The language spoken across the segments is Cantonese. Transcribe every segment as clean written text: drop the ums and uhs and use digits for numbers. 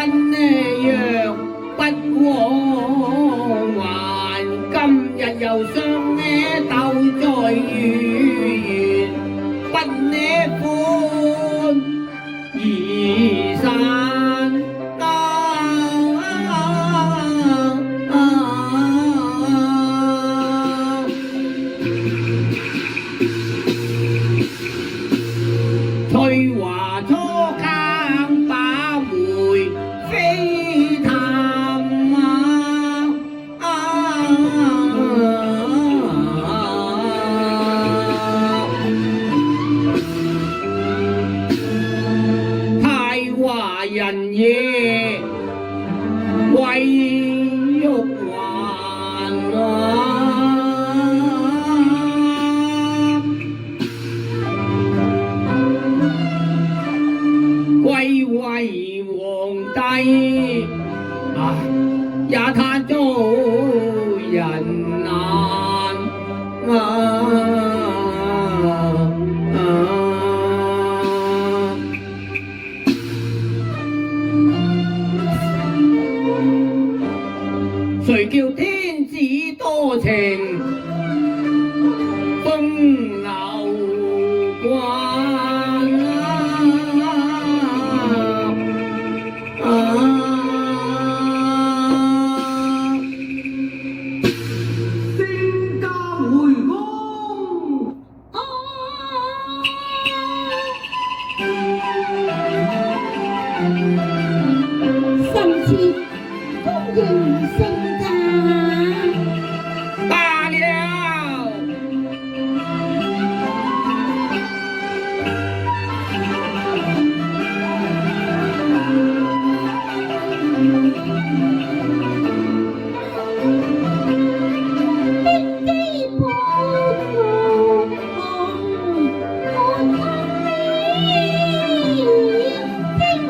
分呢若不往還，今日又相呢鬥在月圓，不呢歡而散翠華初更把梅飛探太華人夜為玉環貴為皇帝也嘆遭人難誰叫天子多情風流慣仙家回宮。臣妾恭迎聖駕。罷了。兵機不動，我同你傾聽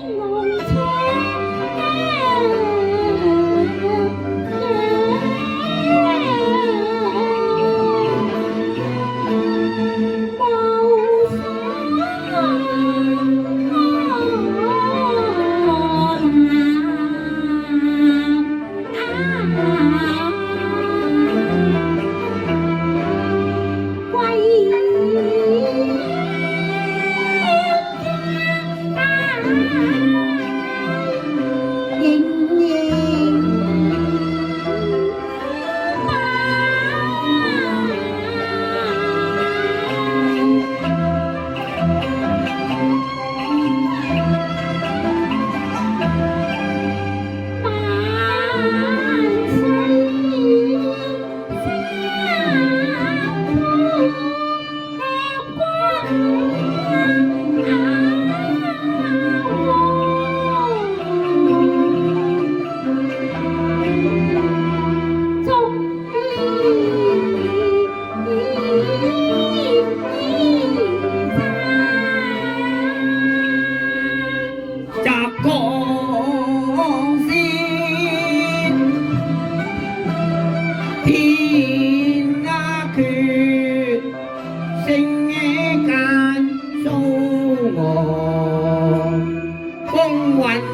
我郎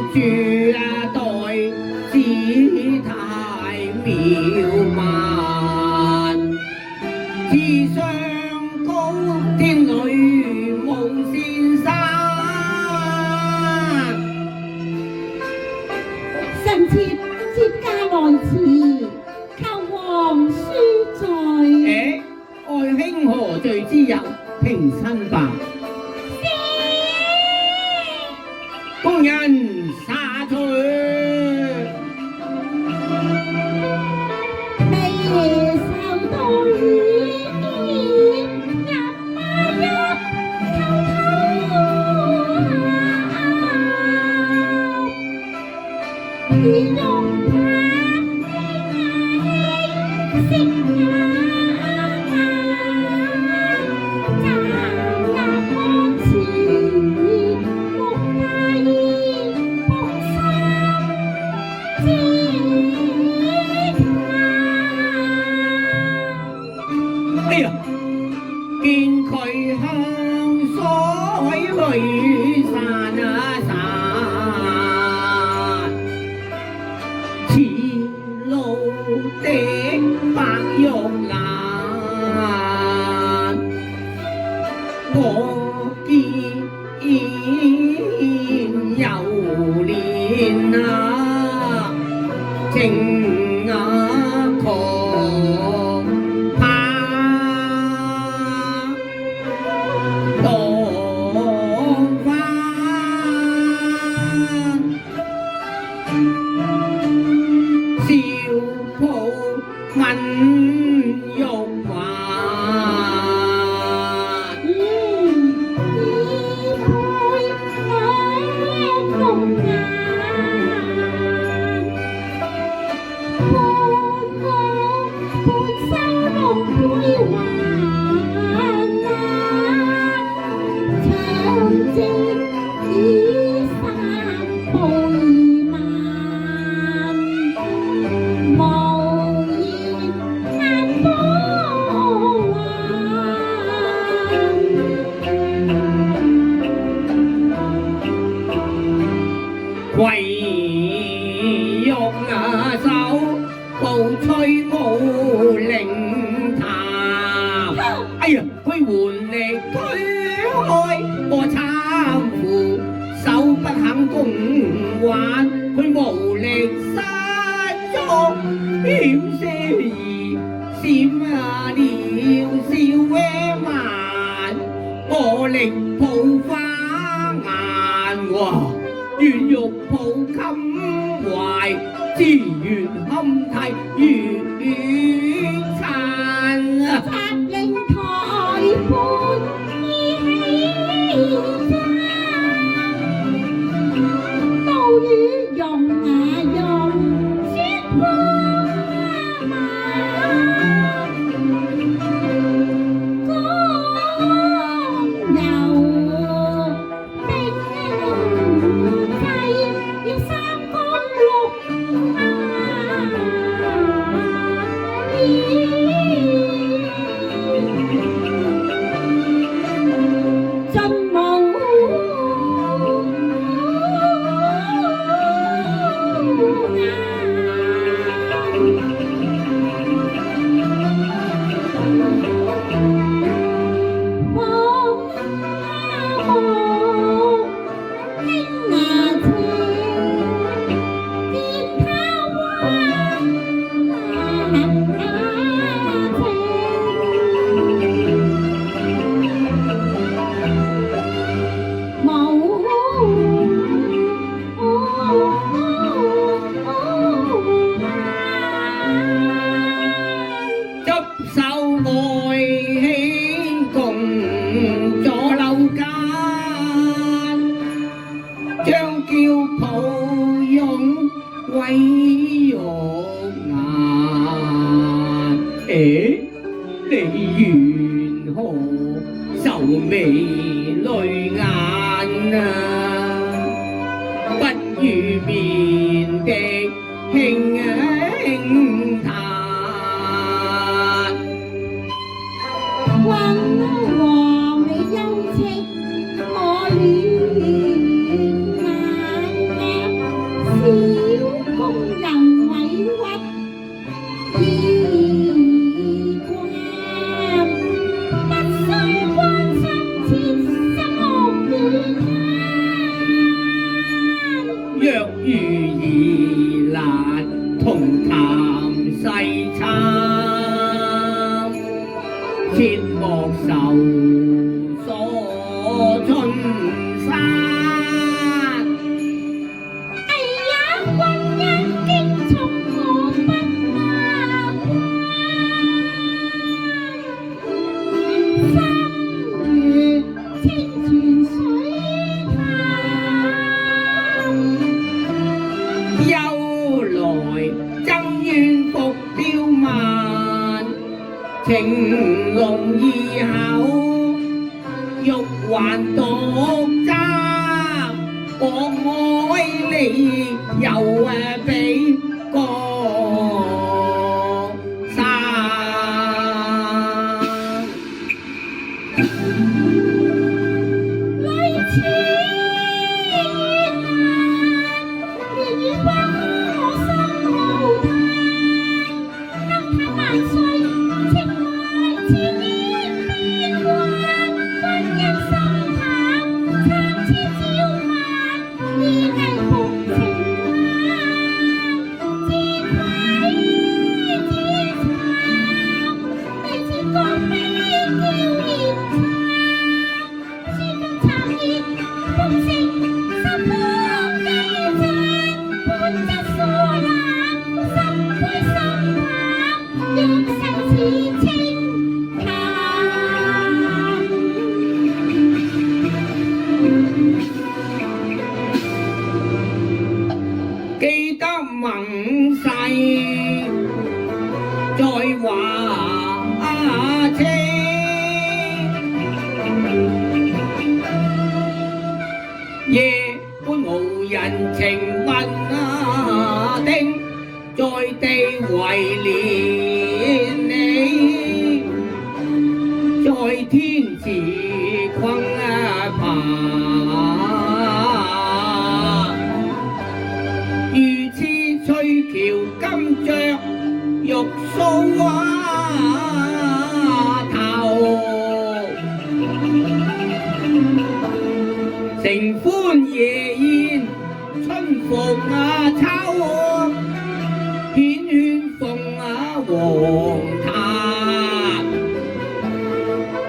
見一枝梨花春馬雨，煙霧平身吧。工人灑除。未受到雨入馬一偷偷雨中拍色見佢向水裏散啊散，似路的白玉蘭，我見又憐啊，情啊狂怕當翻，笑抱問玉環。唯玉那手步吹舞靈潭，哎呀，佢換力推開我參扶，手不肯共挽，佢無力失足險些兒閃啊了笑慢，我力抱花眼哇！願玉抱襟懷，資源堪替月殘啊！法令台畔依家，刀與用啊用，雪花嘛，江油冰製要三光六盡無鬼玉顏，你緣何愁眉淚眼啊？不如面的輕輕嘆，君王你休戚我戀眼小工人委屈衣冠，不需關心切身惡緣。若如兒難同談細參，切莫愁鎖春山。情濃意厚，玉環獨爭，我愛你又比江山。記得盟誓再話清，夜半無人情問定，在地為憐你，在天自困爬。如此翠橋今着玉搔頭，承歡夜宴春復秋，顯圈鳳黃塔，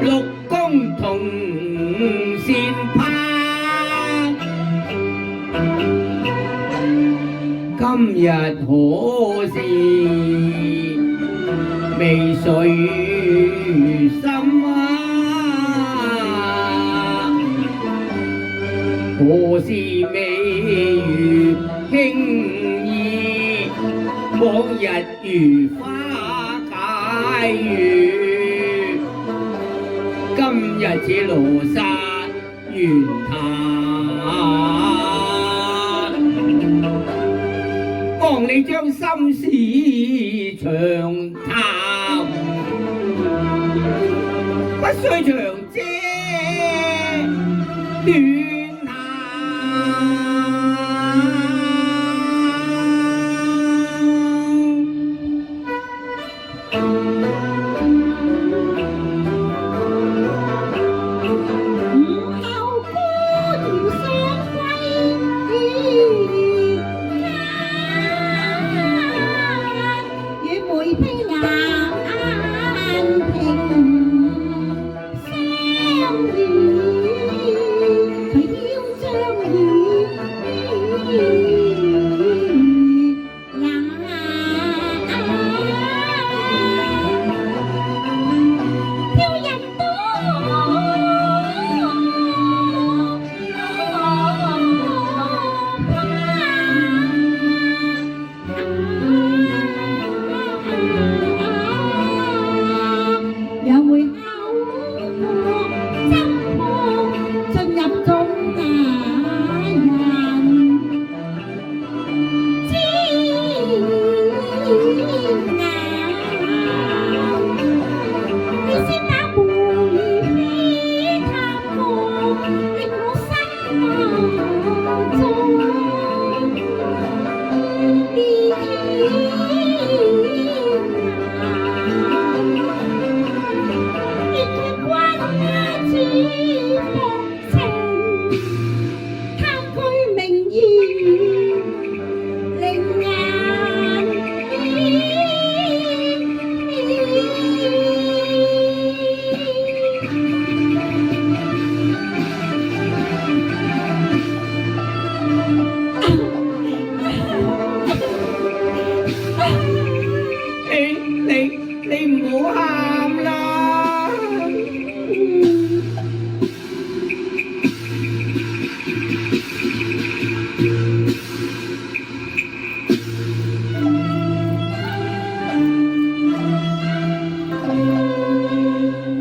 六宮同扇拍。今日可是未睡心何時未如輕易，往日如花解語，今日似羅剎圓壇。望你將心事長談，不須長嗟短行。你唔好喊啦！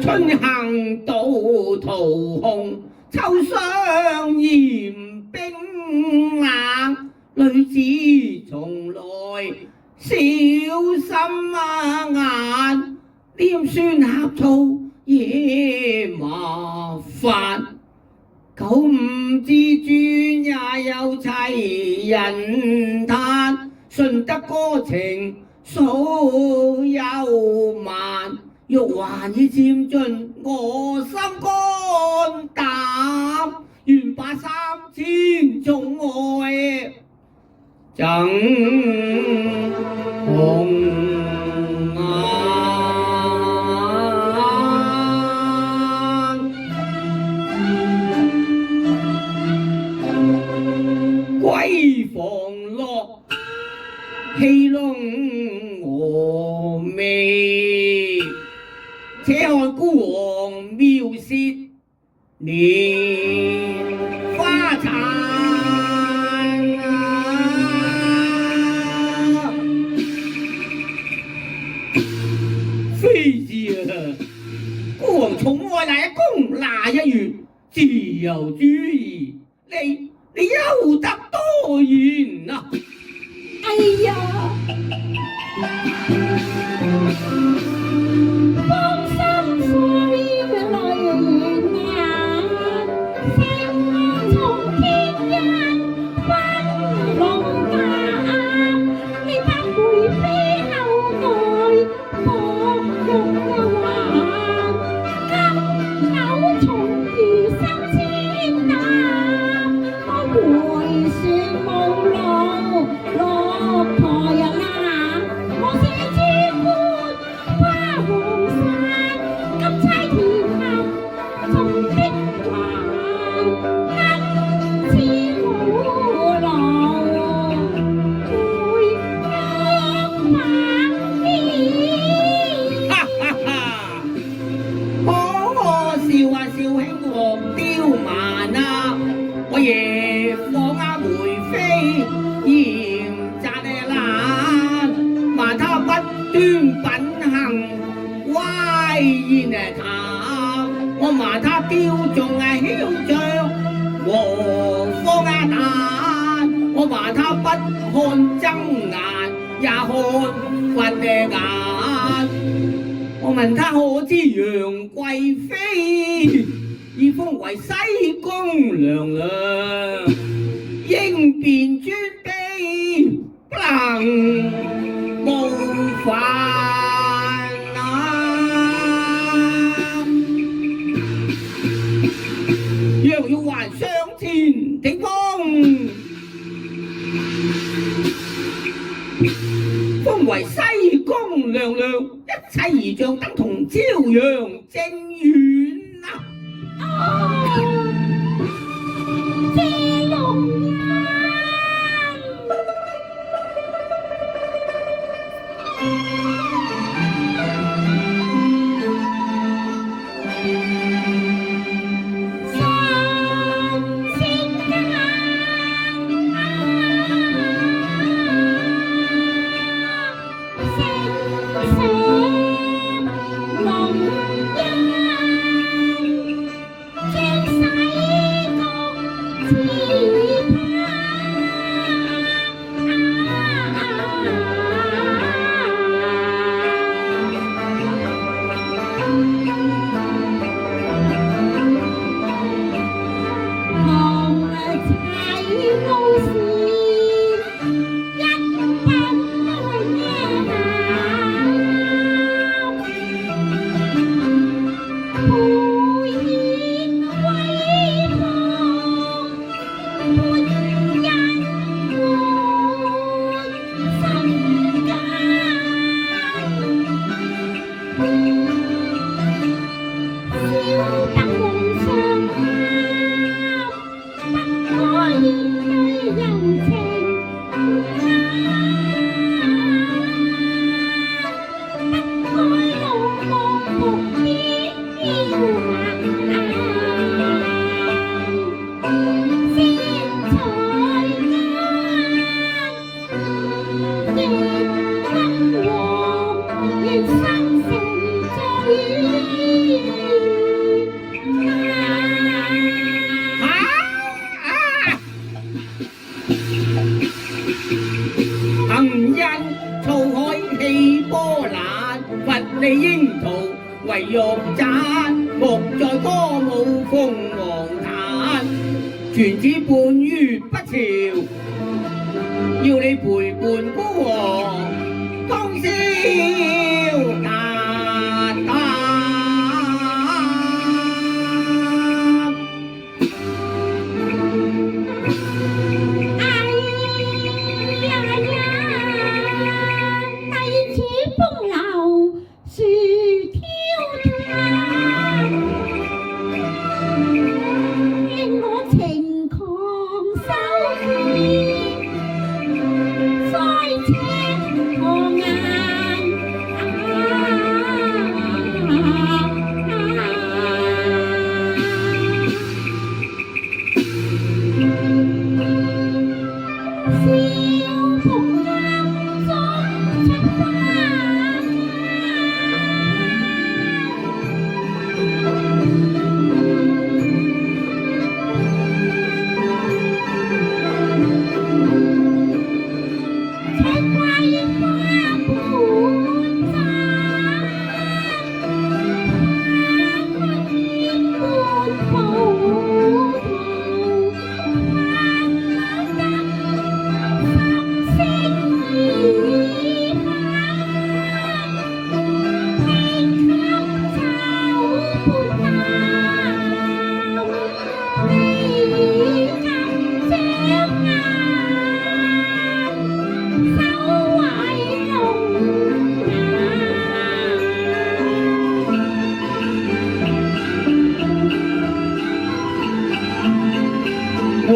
春行到途紅，秋霜嚴冰冷，女子從來小心眼，黏酸呷醋夜麻煩。九五至尊也有齊人嘆，順德歌情數有萬，玉環已佔盡我心肝膽，願把3000寵愛贈紅閨房落，戲弄峨眉，且看孤王妙舌蓮花殘非是啊，孤王寵愛那一公那一月，自由主義，你休得多言啊！哎呀，芳心碎淚眼，聲從天人分龍眼，你不會飛後來莫用還，金口從餘生千擔，我回旋無路落台人啊，我是諸般花紅山，金釵甜合從的環，恩賜我郎會約晚年。哈哈哈！可笑啊，少卿王刁蠻啊！我夜放梅妃嚴責難，罵他不端品行歪言談，我罵他雕縱囂張和方誕，我罵他不看睜眼也看佛眼，我問他可知楊貴妃已封為西宮娘娘，應辯尊卑不能冒犯啊！若要還上前頂峰，封為西宮娘娘，一切儀仗等同朝陽正院啊！謝龍人。生成罪。全子半月不潮，要你陪伴孤王通宵達旦。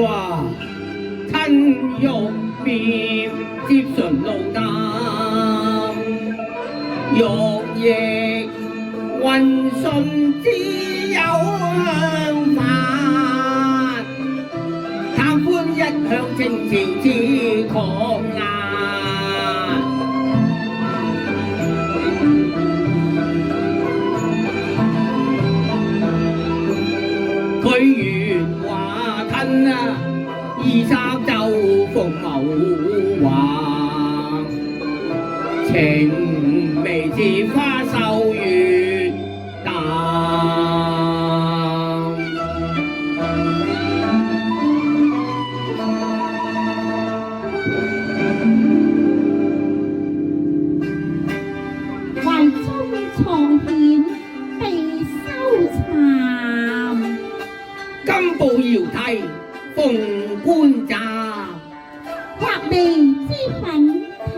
哇！親玉面接純路擔，玉液雲順之有香發，貪歡一向情潮之狂瀾。佢原話吞啊，23州鳳毛橫，情微似花秀月淡。懷中藏險被收蠶，金步搖替鳳冠札，畫眉之粉提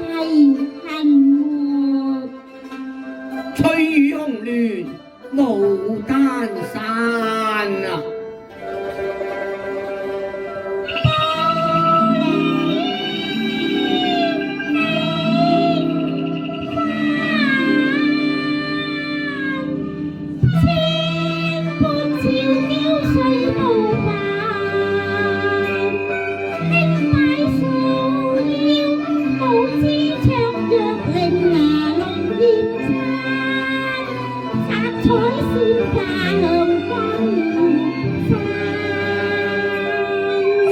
恨沒，翠羽紅鸞牡丹山啊！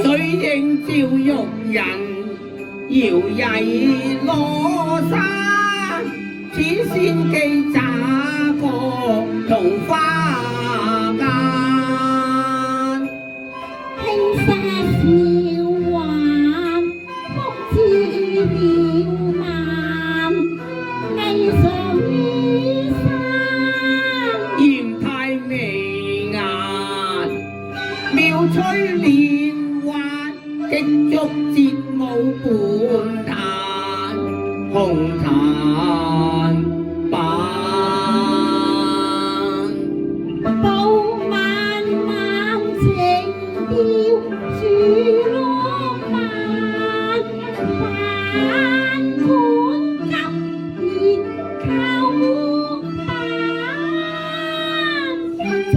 水映照玉人，搖曳羅衫，此仙記乍過桃花間。輕紗笑還，福至渺漫，霓裳衣衫，艷太眉眼，妙趣連環，極足節舞半彈，紅毯版。步漫漫情調樹落漫，還款急熱扣板，此